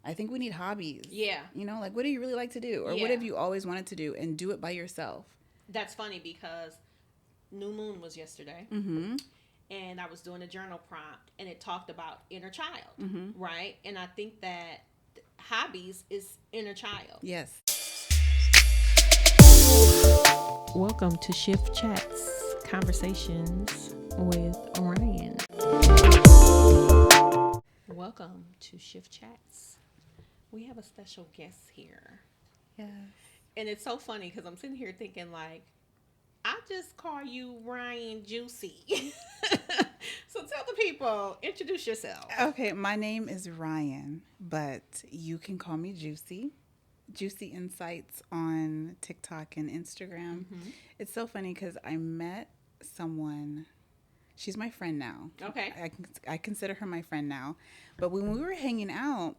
I think we need hobbies. Yeah. You know, like, what do you really like to do? Or what have you always wanted to do, and do it by yourself? That's funny because New Moon was yesterday. And I was doing a journal prompt, and it talked about inner child, right? And I think that hobbies is inner child. Yes. Welcome to Shift Chats, Conversations with Ryan. Welcome to Shift Chats. We have a special guest here. Yes. And it's so funny because I'm sitting here thinking, like, I just call you Ryan Juicy. So tell the people, introduce yourself. Okay, my name is Ryan, but you can call me Juicy. Juicy Insights on TikTok and Instagram. It's so funny because I met someone. She's my friend now. Okay. I consider her my friend now. But when we were hanging out,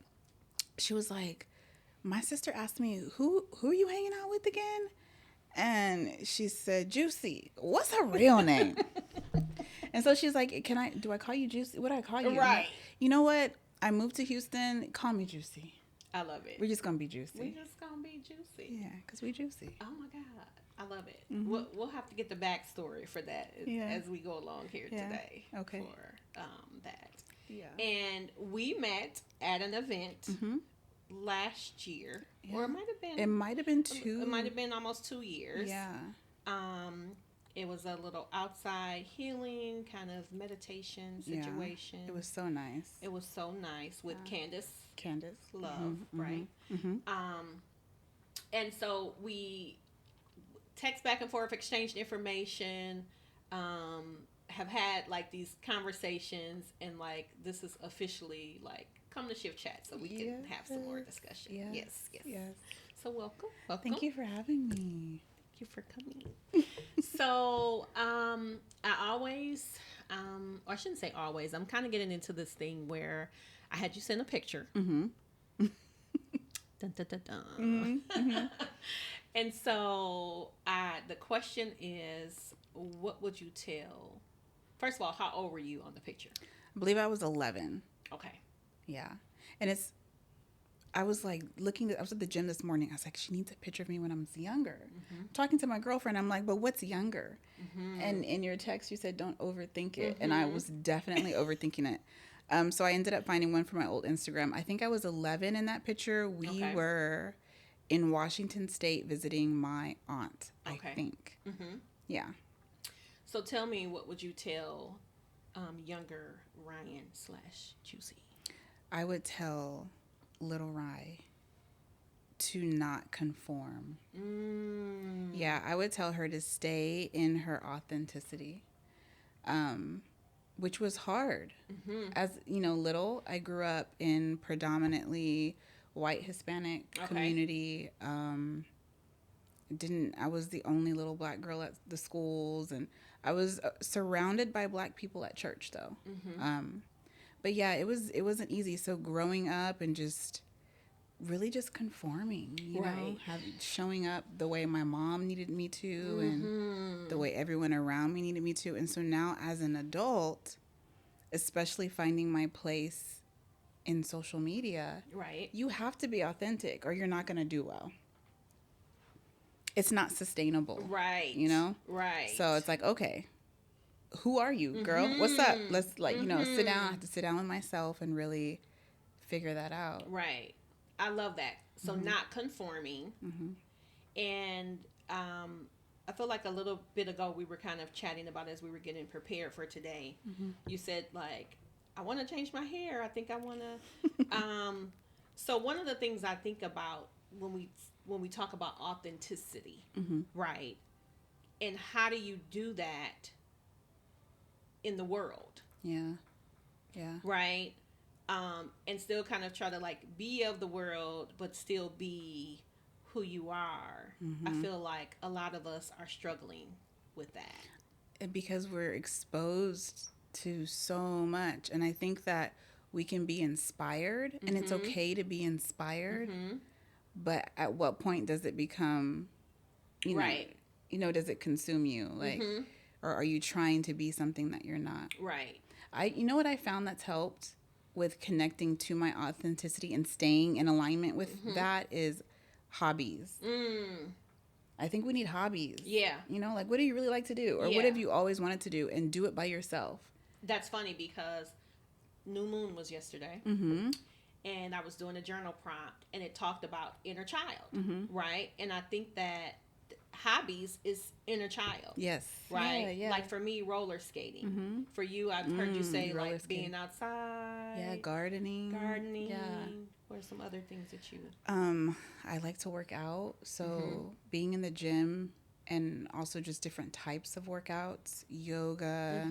she was like, my sister asked me, who are you hanging out with again? And she said, Juicy. What's her real name? And so she's like, do I call you Juicy? What do I call you? Right. Like, you know what? I moved to Houston. Call me Juicy. I love it. We're just going to be Juicy. We're just going to be Juicy. Yeah, because we juicy. Oh, my God. I love it. We'll have to get the backstory for that as we go along here today. Okay. For that. Yeah. And we met at an event last year. Yeah. Or it might have been. It might have been 2. It might have been almost 2 years. Yeah. It was a little outside healing kind of meditation situation. It was so nice. It was so nice with Candace Love, right? And so we text back and forth, exchanged information, have had like these conversations, and like this is officially like come to Shift Chat so we can have some more discussion. Yes. So welcome. Thank you for having me. Thank you for coming. So I always, or I shouldn't say always, I'm kind of getting into this thing where I had you send a picture. Dun, dun, dun, dun. And so the question is, what would you tell? First of all, how old were you on the picture? I believe I was 11. Okay. Yeah. And I was like I was at the gym this morning. I was like, she needs a picture of me when I was younger. Talking to my girlfriend, I'm like, but what's younger? And in your text, you said, don't overthink it. And I was definitely overthinking it. So I ended up finding one from my old Instagram. I think I was 11 in that picture. We were in Washington State visiting my aunt, I think. Yeah. So tell me, what would you tell younger Ryan / Juicy? I would tell little Rye to not conform. Yeah, I would tell her to stay in her authenticity, which was hard. As you know, little, I grew up in predominantly white Hispanic community. I was the only little black girl at the schools, and I was surrounded by black people at church though. But yeah, it wasn't easy. So growing up and just really just conforming, you know, showing up the way my mom needed me to, and the way everyone around me needed me to. And so now as an adult, especially finding my place in social media, you have to be authentic or you're not going to do well. It's not sustainable. You know? So it's like, okay, who are you, girl? What's up? Let's sit down. I have to sit down with myself and really figure that out. I love that. So not conforming. And I feel like a little bit ago we were kind of chatting about as we were getting prepared for today. You said like, I want to change my hair. I think I want to. So one of the things I think about when we talk about authenticity, right? And how do you do that in the world? Yeah. Right? And still kind of try to like be of the world, but still be who you are. I feel like a lot of us are struggling with that. Because we're exposed to so much. And I think that we can be inspired, and it's okay to be inspired. But at what point does it become, you know, does it consume you? Like, or are you trying to be something that you're not? Right. You know what I found that's helped with connecting to my authenticity and staying in alignment with that is hobbies. I think we need hobbies. Yeah. You know, like, what do you really like to do? Or what have you always wanted to do? And do it by yourself. That's funny because New Moon was yesterday. And I was doing a journal prompt, and it talked about inner child, right? And I think that hobbies is inner child. Yes. Right? Yeah. Like for me, roller skating. For you, I've heard you say like skating. being outside. Yeah, gardening. Yeah. What are some other things that you... I like to work out. So being in the gym and also just different types of workouts, yoga.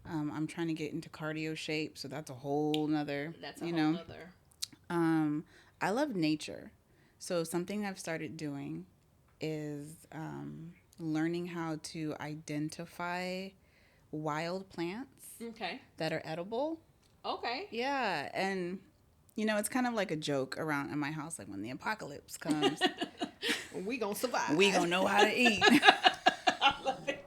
I'm trying to get into cardio shape. So that's a whole nother, I love nature. So something I've started doing is learning how to identify wild plants that are edible. Okay. Yeah. And, you know, it's kind of like a joke around in my house. Like, when the apocalypse comes, we gonna survive. We gonna know how to eat. I love it.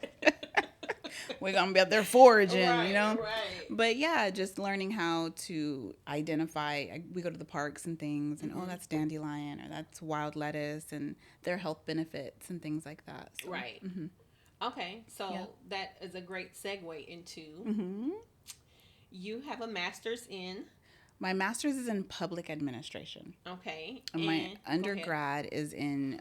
We're gonna be up there foraging, right, you know? Right. But yeah, just learning how to identify. We go to the parks and things, and that's dandelion or that's wild lettuce, and their health benefits and things like that. So, right. Okay, so that is a great segue into you have a master's in... My master's is in public administration. Okay. And my undergrad is in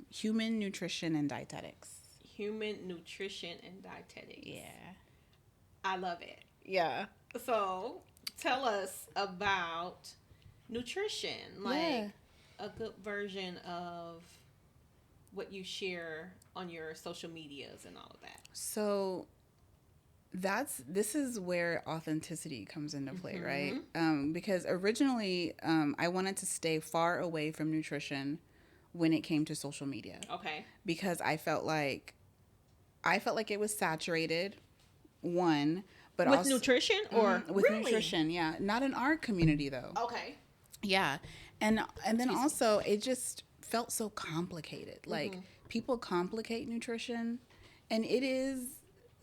human nutrition and dietetics. Human nutrition and dietetics. Yeah. I love it. Yeah. So tell us about nutrition. Like a good version of what you share on your social medias and all of that. So this is where authenticity comes into play, right? Because originally I wanted to stay far away from nutrition when it came to social media. Okay. Because I felt like it was saturated, one, but with also nutrition or with nutrition, yeah. Not in our community though. Okay. Yeah. And then also it just felt so complicated. Like, people complicate nutrition, and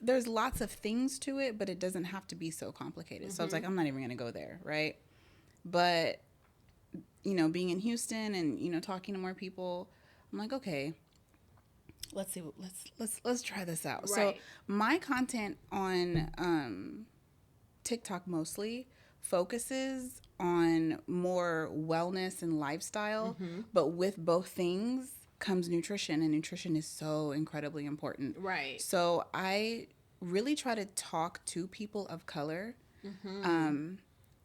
there's lots of things to it, but it doesn't have to be so complicated. So I was like, I'm not even going to go there, right? But, you know, being in Houston and, you know, talking to more people, I'm like, okay, let's see, let's try this out. Right. So my content on TikTok mostly focuses on more wellness and lifestyle, but with both things comes nutrition, and nutrition is so incredibly important. Right. So I really try to talk to people of color,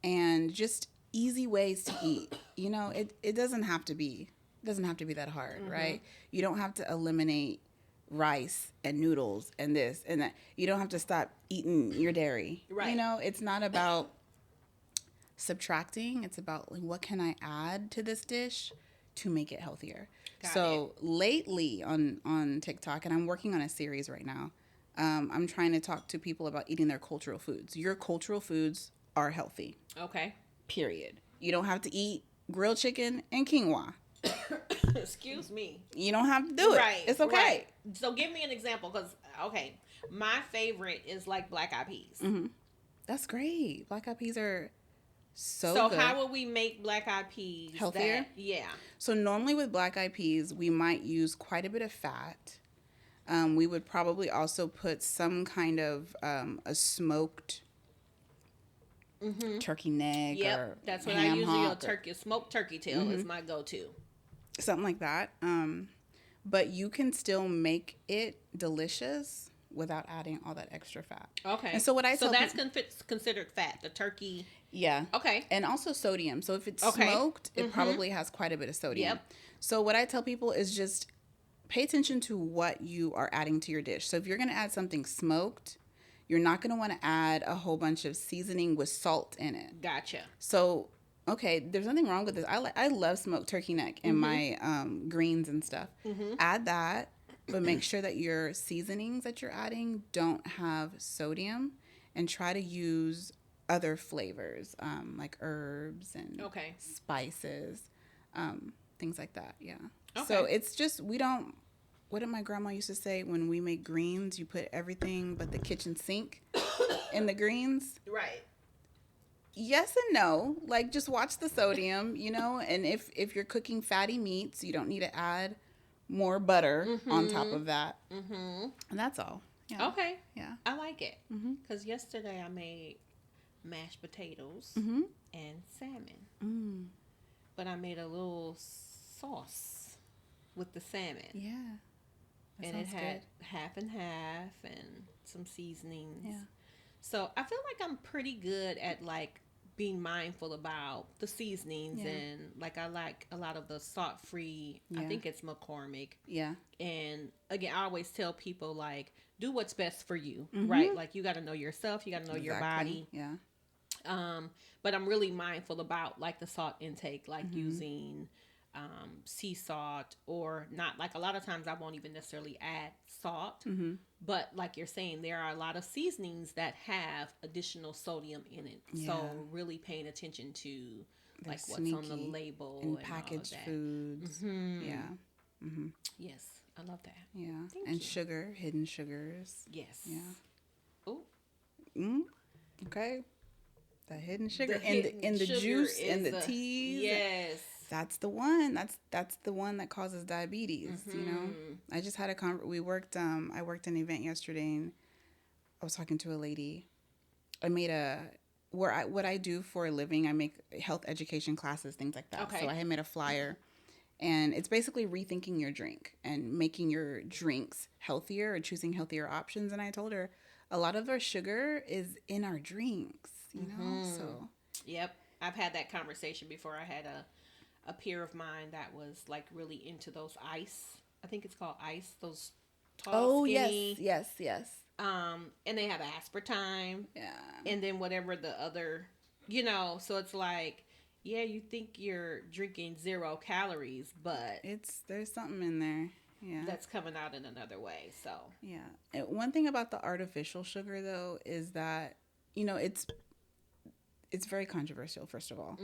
and just easy ways to eat. You know, it doesn't have to be that hard, right? You don't have to eliminate rice and noodles and this and that. You don't have to stop eating your dairy. Right. You know, it's not about subtracting. It's about, like, what can I add to this dish to make it healthier? So lately on TikTok, and I'm working on a series right now, I'm trying to talk to people about eating their cultural foods. Your cultural foods are healthy. Okay. Period. You don't have to eat grilled chicken and quinoa. Excuse me. You don't have to do it. Right. It's okay. Right. So give me an example, because, my favorite is like black eyed peas. That's great. Black eyed peas are so good. How would we make black eyed peas healthier? So normally with black eyed peas, we might use quite a bit of fat. We would probably also put some kind of a smoked turkey neck. Or that's what I usually smoked turkey tail is my go-to. Something like that. But you can still make it delicious without adding all that extra fat. Okay. And so that's considered fat, the turkey. Yeah. Okay. And also sodium. So if it's smoked, it probably has quite a bit of sodium. Yep. So what I tell people is just pay attention to what you are adding to your dish. So if you're going to add something smoked, you're not going to want to add a whole bunch of seasoning with salt in it. Gotcha. So, okay, there's nothing wrong with this. I love smoked turkey neck in my greens and stuff. Add that, but make sure that your seasonings that you're adding don't have sodium, and try to use other flavors, like herbs and spices, things like that. Yeah. Okay. So it's just, what did my grandma used to say? When we make greens, you put everything but the kitchen sink in the greens. Right. Yes and no. Like, just watch the sodium, and if you're cooking fatty meats, you don't need to add more butter on top of that. And that's all. Yeah. Okay. Yeah. I like it. Because yesterday I made mashed potatoes and salmon. But I made a little sauce with the salmon. Yeah. And it had half and half and some seasonings. Yeah. So I feel like I'm pretty good at like being mindful about the seasonings and like I like a lot of the salt free. I think it's McCormick. Yeah. And again, I always tell people like do what's best for you, right? Like you got to know yourself, you got to know your body. Yeah. But I'm really mindful about like the salt intake, like using sea salt or not. Like a lot of times I won't even necessarily add salt, but like you're saying, there are a lot of seasonings that have additional sodium in it. So really paying attention to like what's on the label and and packaged all of that. foods. Yeah. Yes, I love that. Yeah. Thank and you. sugar, hidden sugars. Yes. Yeah. Oh. Okay. The hidden sugar in the juice and the teas. Yes. That's the one. That's the one that causes diabetes. I just had we worked. I worked an event yesterday, and I was talking to a lady. I made what I do for a living. I make health education classes, things like that. Okay. So I had made a flyer, and it's basically rethinking your drink and making your drinks healthier or choosing healthier options. And I told her a lot of our sugar is in our drinks. So. Yep. I've had that conversation before. I had a peer of mine that was like really into those ice. I think it's called ice. Those tall, skinny. Yes. And they have aspartame. Yeah. And then whatever the other, so it's like, yeah, you think you're drinking 0 calories, but there's something in there. Yeah. That's coming out in another way. So. Yeah. And one thing about the artificial sugar though is that, it's very controversial, first of all.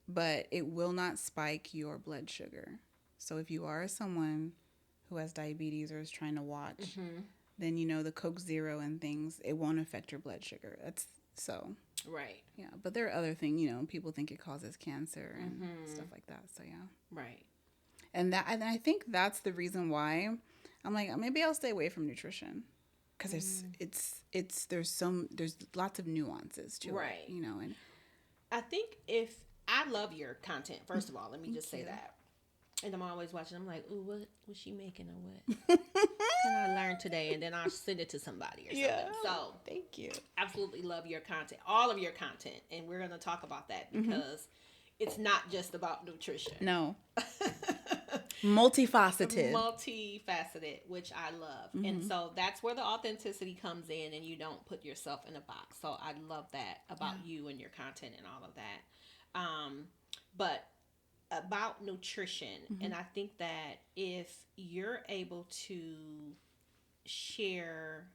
But it will not spike your blood sugar. So if you are someone who has diabetes or is trying to watch, then the Coke Zero and things, it won't affect your blood sugar. That's so. Right. Yeah, but there are other things, people think it causes cancer and stuff like that. So yeah. Right. And I think that's the reason why I'm like, maybe I'll stay away from nutrition. Because there's lots of nuances to it, and I think I love your content, first of all, let me just say that. And I'm always watching, I'm like, ooh, what was she making or what can I learn today? And then I'll send it to somebody or something. So thank you. Absolutely love your content, all of your content. And we're going to talk about that because it's not just about nutrition. No. Multifaceted, which I love. And so that's where the authenticity comes in and you don't put yourself in a box. So I love that about you and your content and all of that. But about nutrition, and I think that if you're able to share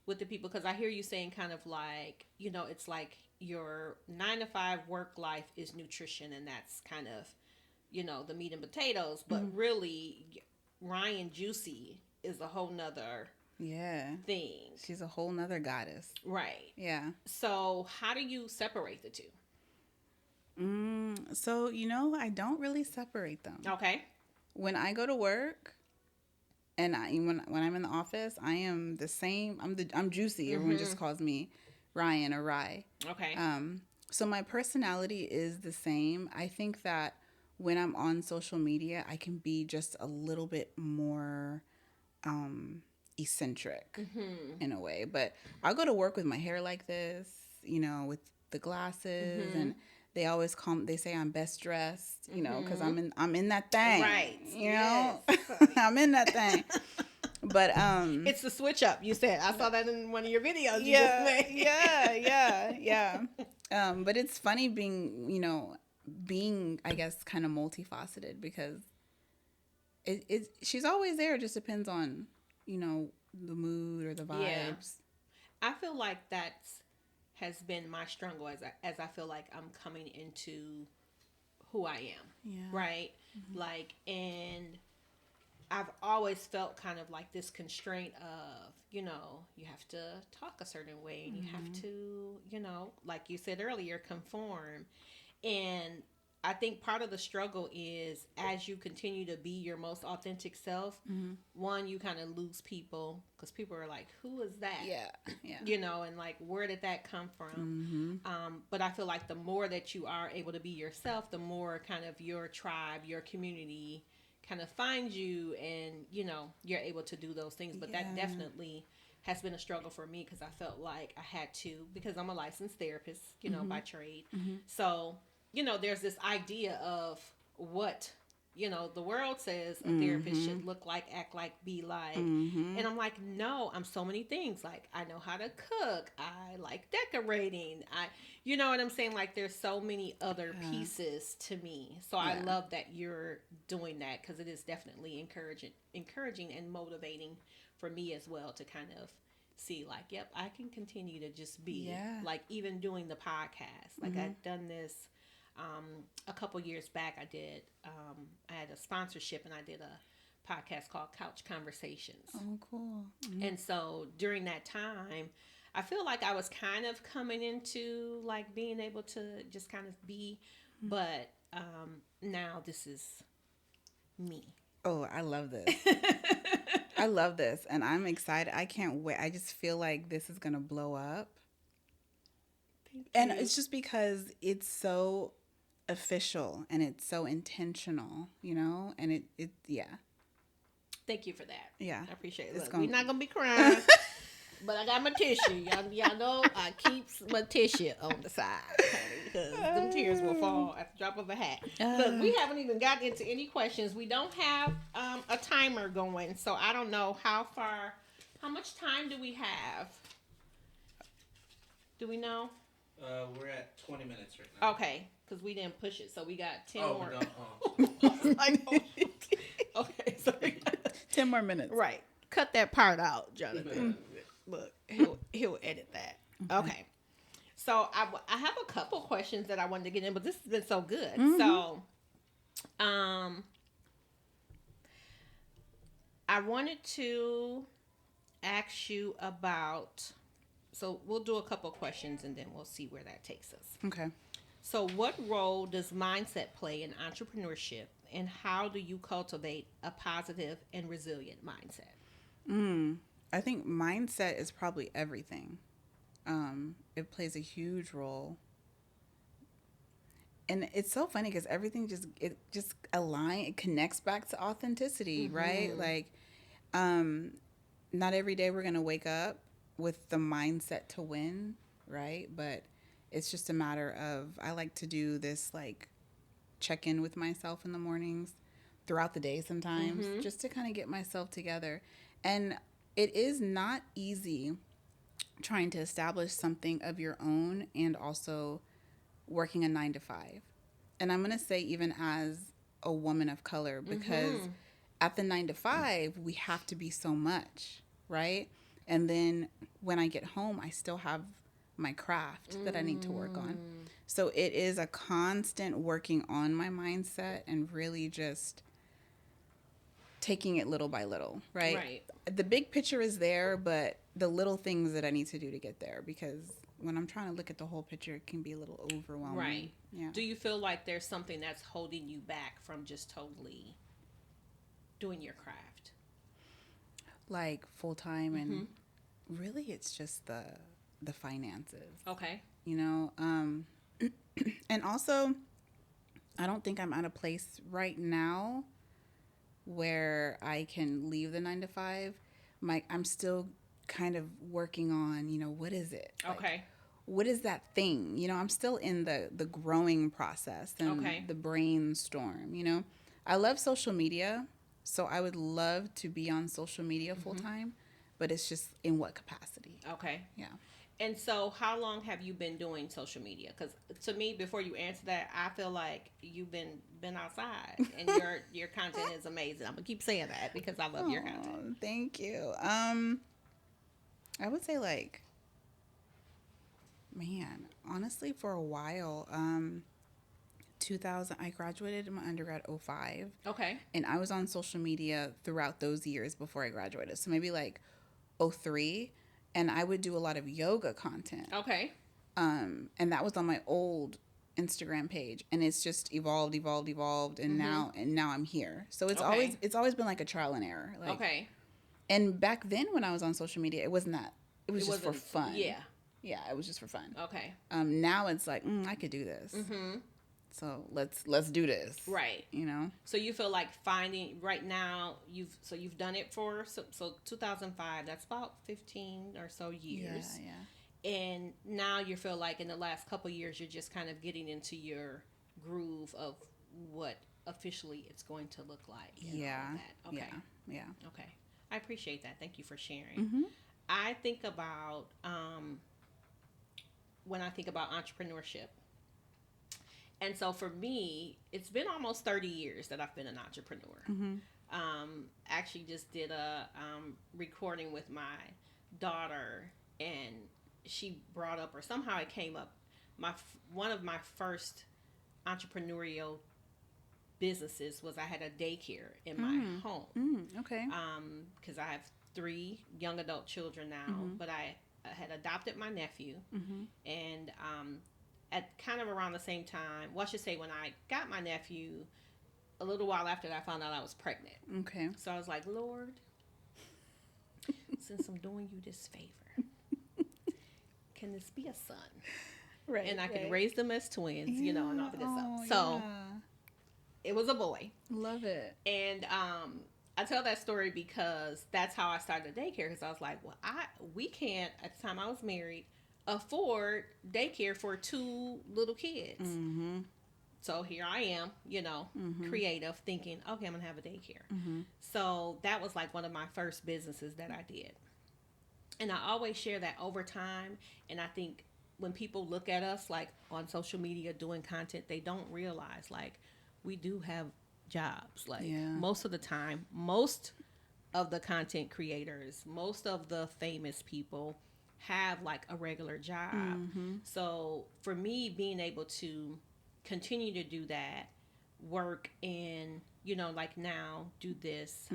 with the people, because I hear you saying kind of like, it's like your 9-to-5 work life is nutrition and that's kind of the meat and potatoes, but really Ryan Juicy is a whole nother thing. She's a whole nother goddess. Right. Yeah. So how do you separate the two? So, I don't really separate them. Okay. When I go to work and when I'm in the office, I am the same. I'm Juicy. Everyone just calls me Ryan or Rye. Okay. So my personality is the same. I think that when I'm on social media, I can be just a little bit more eccentric in a way. But I'll go to work with my hair like this, with the glasses, and they always they say I'm best dressed, because I'm in that thing, right? I'm in that thing. But it's the switch up. You said I saw that in one of your videos. Yeah. But it's funny being I guess kind of multifaceted because she's always there. It just depends on the mood or the vibes. Yeah. I feel like has been my struggle as I feel like I'm coming into who I am. Yeah. Right. Like, and I've always felt kind of like this constraint of, you know, you have to talk a certain way and you have to, you know, like you said earlier, conform. And I think part of the struggle is as you continue to be your most authentic self, one, you kind of lose people because people are like, who is that? Yeah. Yeah. You know, and like, where did that come from? But I feel like the more that you are able to be yourself, the more kind of your tribe, your community kind of finds you, and you know, you're able to do those things. But that definitely has been a struggle for me because I felt like I had to, because I'm a licensed therapist, you know, by trade. So, you know, there's this idea of what, you know, the world says a therapist should look like, act like, be like. And I'm like, no, I'm so many things. Like, I know how to cook. I like decorating. You know what I'm saying? Like, there's so many other pieces to me. So I love that you're doing that, because it is definitely encouraging and motivating for me as well to kind of see like, yep, I can continue to just be like, even doing the podcast. Like, I've done this a couple years back. I had a sponsorship and I did a podcast called Couch Conversations. Oh, cool. And so during that time, I feel like I was kind of coming into like being able to just kind of be, but now this is me. Oh, I love this. I love this, and I'm excited. I can't wait. I just feel like this is going to blow up. And it's just because it's so official and it's so intentional, you know? And it yeah. Thank you for that. Yeah. I appreciate it. Look, we're not going to be crying, but I got my tissue. Y'all know I keep my tissue on the side, because them tears will fall at the drop of a hat. Look, we haven't even gotten into any questions. We don't have a timer going, so I don't know how much time do we have? Do we know? We're at 20 minutes right now. Okay, because we didn't push it, so we got 10 Oh, more. we don't. Like, okay, so 10 more minutes. Right. Cut that part out, Jonathan. Look, he'll edit that. Okay. So I have a couple questions that I wanted to get in, but this has been so good. So, I wanted to ask you about. So we'll do a couple questions and then we'll see where that takes us. Okay. So what role does mindset play in entrepreneurship, and how do you cultivate a positive and resilient mindset? I think mindset is probably everything. It plays a huge role. And it's so funny because everything just aligns, it connects back to authenticity, right? Like, not every day we're going to wake up with the mindset to win, right? But it's just a matter of, I like to do this, like, check in with myself in the mornings, throughout the day sometimes, just to kind of get myself together. And it is not easy trying to establish something of your own and also working a 9-to-5. And I'm going to say, even as a woman of color, because at the 9-to-5, we have to be so much, right? And then when I get home, I still have my craft that I need to work on. So it is a constant working on my mindset and really just taking it little by little, right? Right. The big picture is there, but the little things that I need to do to get there, because when I'm trying to look at the whole picture, it can be a little overwhelming. Right. Yeah. Do you feel like there's something that's holding you back from just totally doing your craft? Like full-time, and really it's just the finances. Okay. You know, and also I don't think I'm at a place right now where I can leave the 9-to-5. I'm still kind of working on, you know, what is it? Like, Okay. what is that thing? You know, I'm still in the growing process and the brainstorm, you know. I love social media, so I would love to be on social media full time, but it's just in what capacity? Okay. Yeah. And so how long have you been doing social media? Because to me, before you answer that, I feel like you've been outside and your content is amazing. I'm going to keep saying that because I love your content. Thank you. I would say, like, man, honestly, for a while, 2000. I graduated in my undergrad 05. Okay. And I was on social media throughout those years before I graduated. So maybe like 03. And I would do a lot of yoga content. Okay. And that was on my old Instagram page, and it's just evolved, and now I'm here. So it's always been like a trial and error. Like, okay. And back then when I was on social media, it wasn't that. It was just for fun. Yeah. Yeah, it was just for fun. Okay. Now it's like, I could do this. So let's do this. Right. You know. So you feel like finding right now you've done it for so 2005. That's about 15 or so years. Yeah. And now you feel like in the last couple of years, you're just kind of getting into your groove of what officially it's going to look like. Yeah. All that. Okay. Yeah. Okay. I appreciate that. Thank you for sharing. Mm-hmm. I think about, when I think about entrepreneurship. And so for me, it's been almost 30 years that I've been an entrepreneur. Mm-hmm. Actually just did a recording with my daughter, and she brought up, or somehow it came up, one of my first entrepreneurial businesses was I had a daycare in my home. Okay. Because I have 3 young adult children now, but I had adopted my nephew, and at kind of around the same time, well, I should say when I got my nephew, a little while after that, I found out I was pregnant. Okay. So I was like, Lord, since I'm doing you this favor, can this be a son? Right. And I could raise them as twins, and all the good stuff. So it was a boy. Love it. And I tell that story because that's how I started daycare. Because I was like, well, we can't, at the time I was married, afford daycare for 2 little kids. So here I am, creative, thinking, okay, I'm going to have a daycare. So that was like one of my first businesses that I did. And I always share that over time. And I think when people look at us like on social media doing content, they don't realize like we do have jobs. Like most of the time, most of the content creators, most of the famous people have like a regular job. So for me, being able to continue to do that, work and, like now do this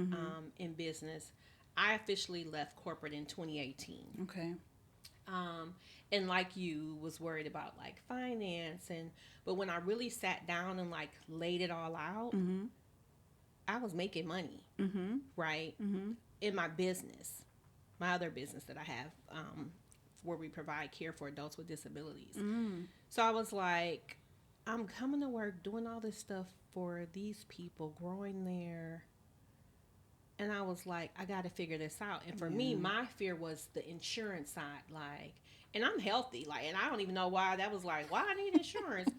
in business, I officially left corporate in 2018. Okay. And like you, was worried about like finance, but when I really sat down and like laid it all out, I was making money, right? In my business, my other business that I have, where we provide care for adults with disabilities. So I was like, I'm coming to work doing all this stuff for these people, growing there. And I was like, I got to figure this out. And for me, my fear was the insurance side. Like, and I'm healthy. Like, and I don't even know why that was like, why I need insurance.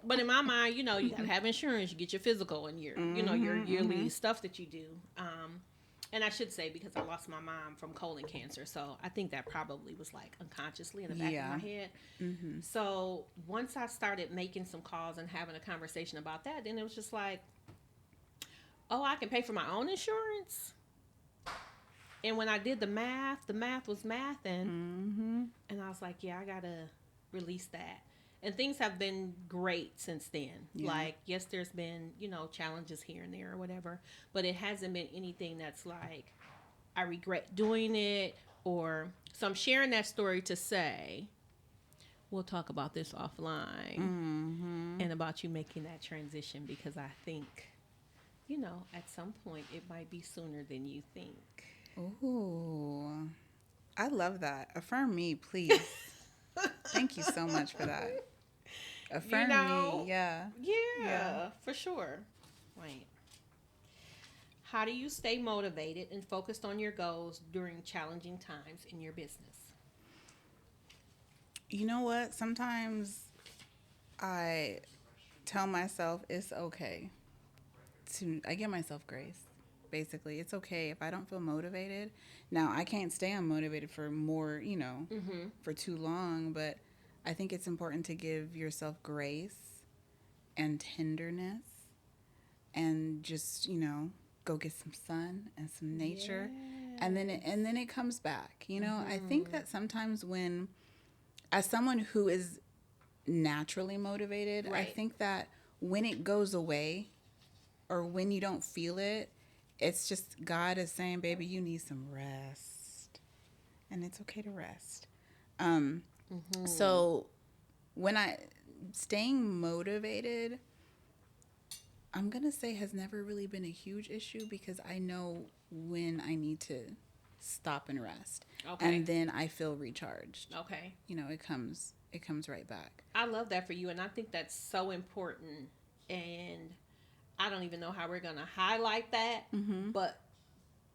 But in my mind, you got to have insurance. You get your physical and your, your yearly stuff that you do. And I should say, because I lost my mom from colon cancer. So I think that probably was like unconsciously in the back of my head. So once I started making some calls and having a conversation about that, then it was just like, oh, I can pay for my own insurance. And when I did the math was mathing. And I was like, yeah, I got to release that. And things have been great since then. Like, yes, there's been, challenges here and there or whatever. But it hasn't been anything that's like, I regret doing it. So I'm sharing that story to say, we'll talk about this offline. And about you making that transition. Because I think, at some point, it might be sooner than you think. Ooh, I love that. Affirm me, please. Thank you so much for that. Affirm me, Yeah, for sure. Right. How do you stay motivated and focused on your goals during challenging times in your business? You know what? Sometimes I tell myself it's okay. I give myself grace. Basically, it's okay if I don't feel motivated. Now, I can't stay unmotivated for more, for too long, but I think it's important to give yourself grace and tenderness and just, go get some sun and some nature. And then it comes back. I think that sometimes as someone who is naturally motivated, I think that when it goes away or when you don't feel it, it's just God is saying, baby, you need some rest. And it's okay to rest. So when staying motivated, I'm going to say has never really been a huge issue because I know when I need to stop and rest. Okay. And then I feel recharged. Okay. You know, it comes right back. I love that for you. And I think that's so important. And I don't even know how we're going to highlight that, but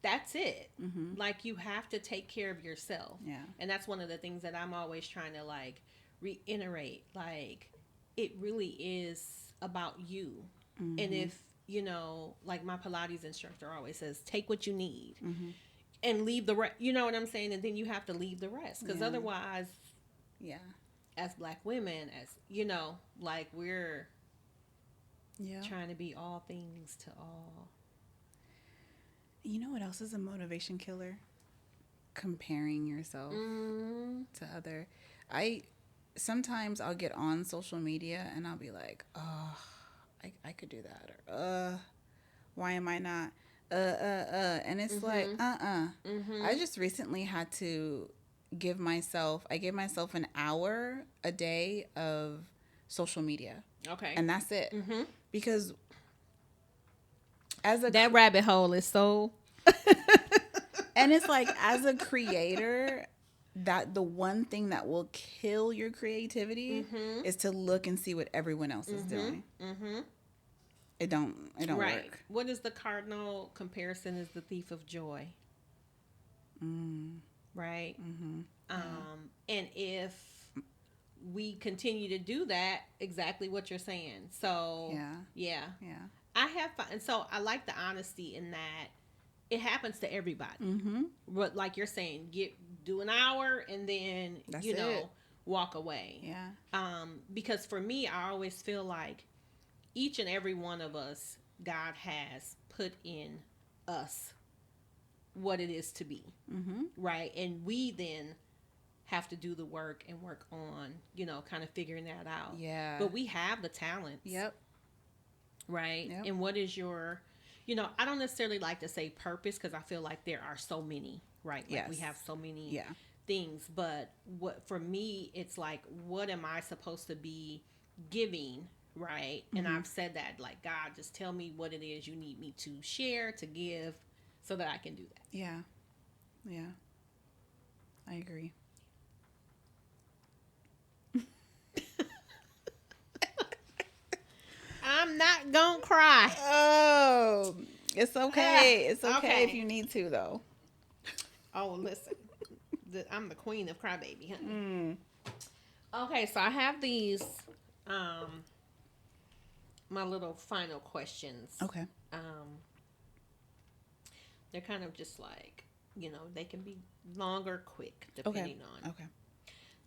that's it. Like, you have to take care of yourself. Yeah. And that's one of the things that I'm always trying to, like, reiterate. Like, it really is about you. And if, you know, like my Pilates instructor always says, take what you need and leave the rest. You know what I'm saying? And then you have to leave the rest. Because otherwise, as Black women, as, you know, like, we're trying to be all things to all. You know what else is a motivation killer? Comparing yourself to other. Sometimes I'll get on social media and I'll be like, oh, I could do that, or why am I not? And it's like, I just recently had to give myself an hour a day of social media. Okay. And that's it. Because that rabbit hole is so and it's like, as a creator, that the one thing that will kill your creativity is to look and see what everyone else is doing. It don't work. What is the cardinal comparison is the thief of joy. Right? And if we continue to do that, exactly what you're saying. So, yeah. I have fun. And so I like the honesty in that it happens to everybody. But like you're saying, do an hour and then, That's walk away. Yeah. Because for me, I always feel like each and every one of us, God has put in us what it is to be. Right? And we then have to do the work and work on, kind of figuring that out. Yeah. But we have the talents. Yep. Right? Yep. And what is your, I don't necessarily like to say purpose because I feel like there are so many, right? Like yes. we have so many things. But for me, it's like, what am I supposed to be giving? Right. And I've said that, like, God, just tell me what it is you need me to share, to give, so that I can do that. Yeah. Yeah. I agree. I'm not gonna cry. Oh, it's okay. It's okay if you need to, though. Oh, listen. I'm the queen of crybaby, honey. Okay, so I have these my little final questions. Okay. They're kind of just like, they can be long or quick, depending on. Okay.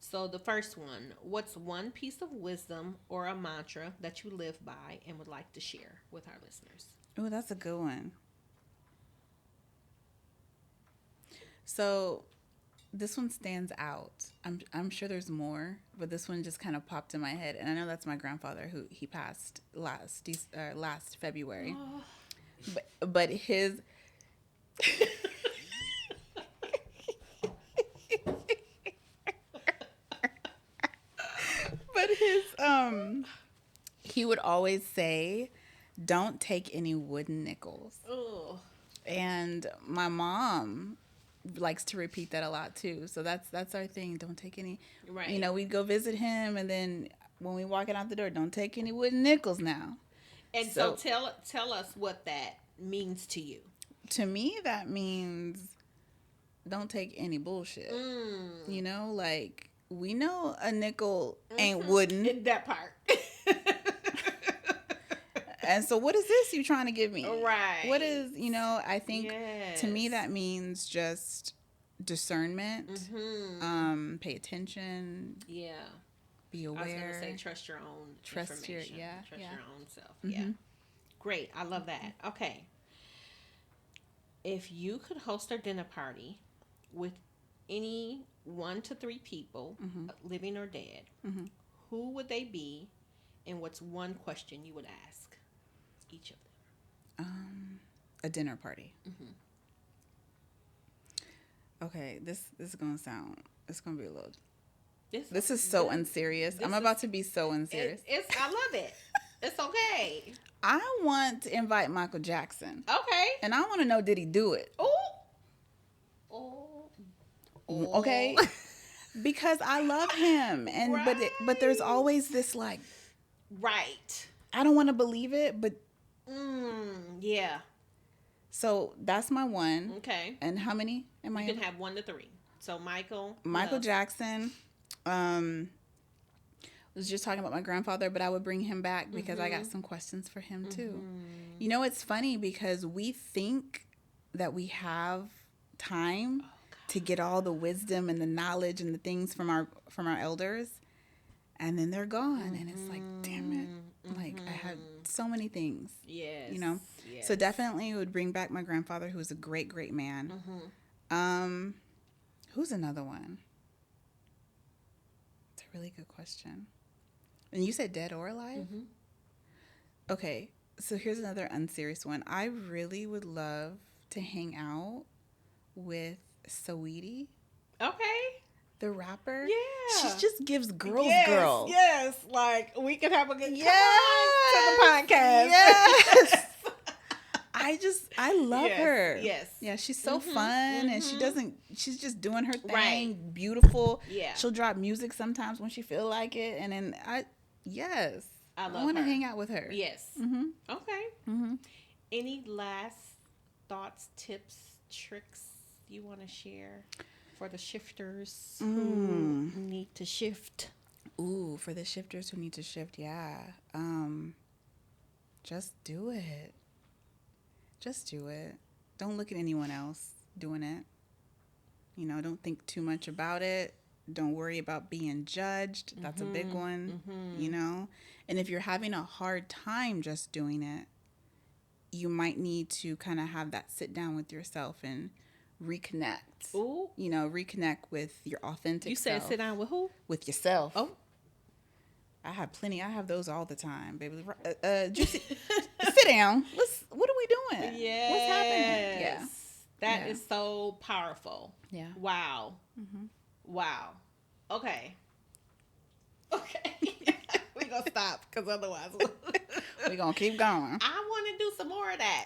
So the first one, what's one piece of wisdom or a mantra that you live by and would like to share with our listeners? Oh, that's a good one. So this one stands out. I'm sure there's more, but this one just kind of popped in my head, and I know that's my grandfather who he passed last February. Oh. But his he would always say, "Don't take any wooden nickels." Oh. And my mom likes to repeat that a lot too. So that's our thing. Don't take any. Right. We'd go visit him, and then when we walking out the door, don't take any wooden nickels now. And so tell us what that means to you. To me, that means don't take any bullshit. Like, we know a nickel ain't wooden. In that part. And so what is this you trying to give me? Right. What is, I think to me that means just discernment. Pay attention. Yeah. Be aware. I was going to say trust your own information. Trust your own self. Mm-hmm. Yeah. Great. I love that. Okay. If you could host a dinner party with any 1 to 3 people, living or dead, who would they be And what's one question you would ask each of them? A dinner party. Okay, this is gonna sound. It's gonna be a little. This is so unserious. I'm about to be so unserious. I love it. It's okay. I want to invite Michael Jackson. Okay. And I want to know, did he do it? Oh. Okay. Because I love him, and Right. but there's always this like. Right. I don't want to believe it, but. Yeah. So that's my one. Okay. And how many am I? You can have 1 to 3. So Michael Jackson. Was just talking about my grandfather, but I would bring him back because I got some questions for him too. You know, it's funny because we think that we have time to get all the wisdom and the knowledge and the things from our elders, and then they're gone, and it's like, damn it, like I had so many things. Yes. You know. Yes. So definitely would bring back my grandfather, who was a great, great man. Who's another one? It's a really good question. And you said dead or alive? Okay, so here's another unserious one. I really would love to hang out with Saweetie. Okay. The rapper. Yeah. She just gives girls. Yes. Like, we could have a good time to Yes. the podcast. Yes. I love her. Yes. Yeah, she's so fun, and she's just doing her thing. Right. Beautiful. Yeah. She'll drop music sometimes when she feel like it, and then I want to hang out with her. Yes. Okay. Any last thoughts, tips, tricks you want to share for the shifters who need to shift? Ooh, for the shifters who need to shift, yeah. Just do it. Just do it. Don't look at anyone else doing it. You know, don't think too much about it. Don't worry about being judged. That's a big one, you know. And if you're having a hard time just doing it, you might need to kind of have that sit down with yourself and reconnect. Ooh. You know, reconnect with your authentic self. You said sit down with who? With yourself. Oh. I have plenty. I have those all the time, baby. Juicy, sit down. What are we doing? Yes. What's happening? Yeah. That is so powerful. Yeah. Wow. Wow. Okay. We're going to stop because otherwise We're going to keep going. I want to do some more of that.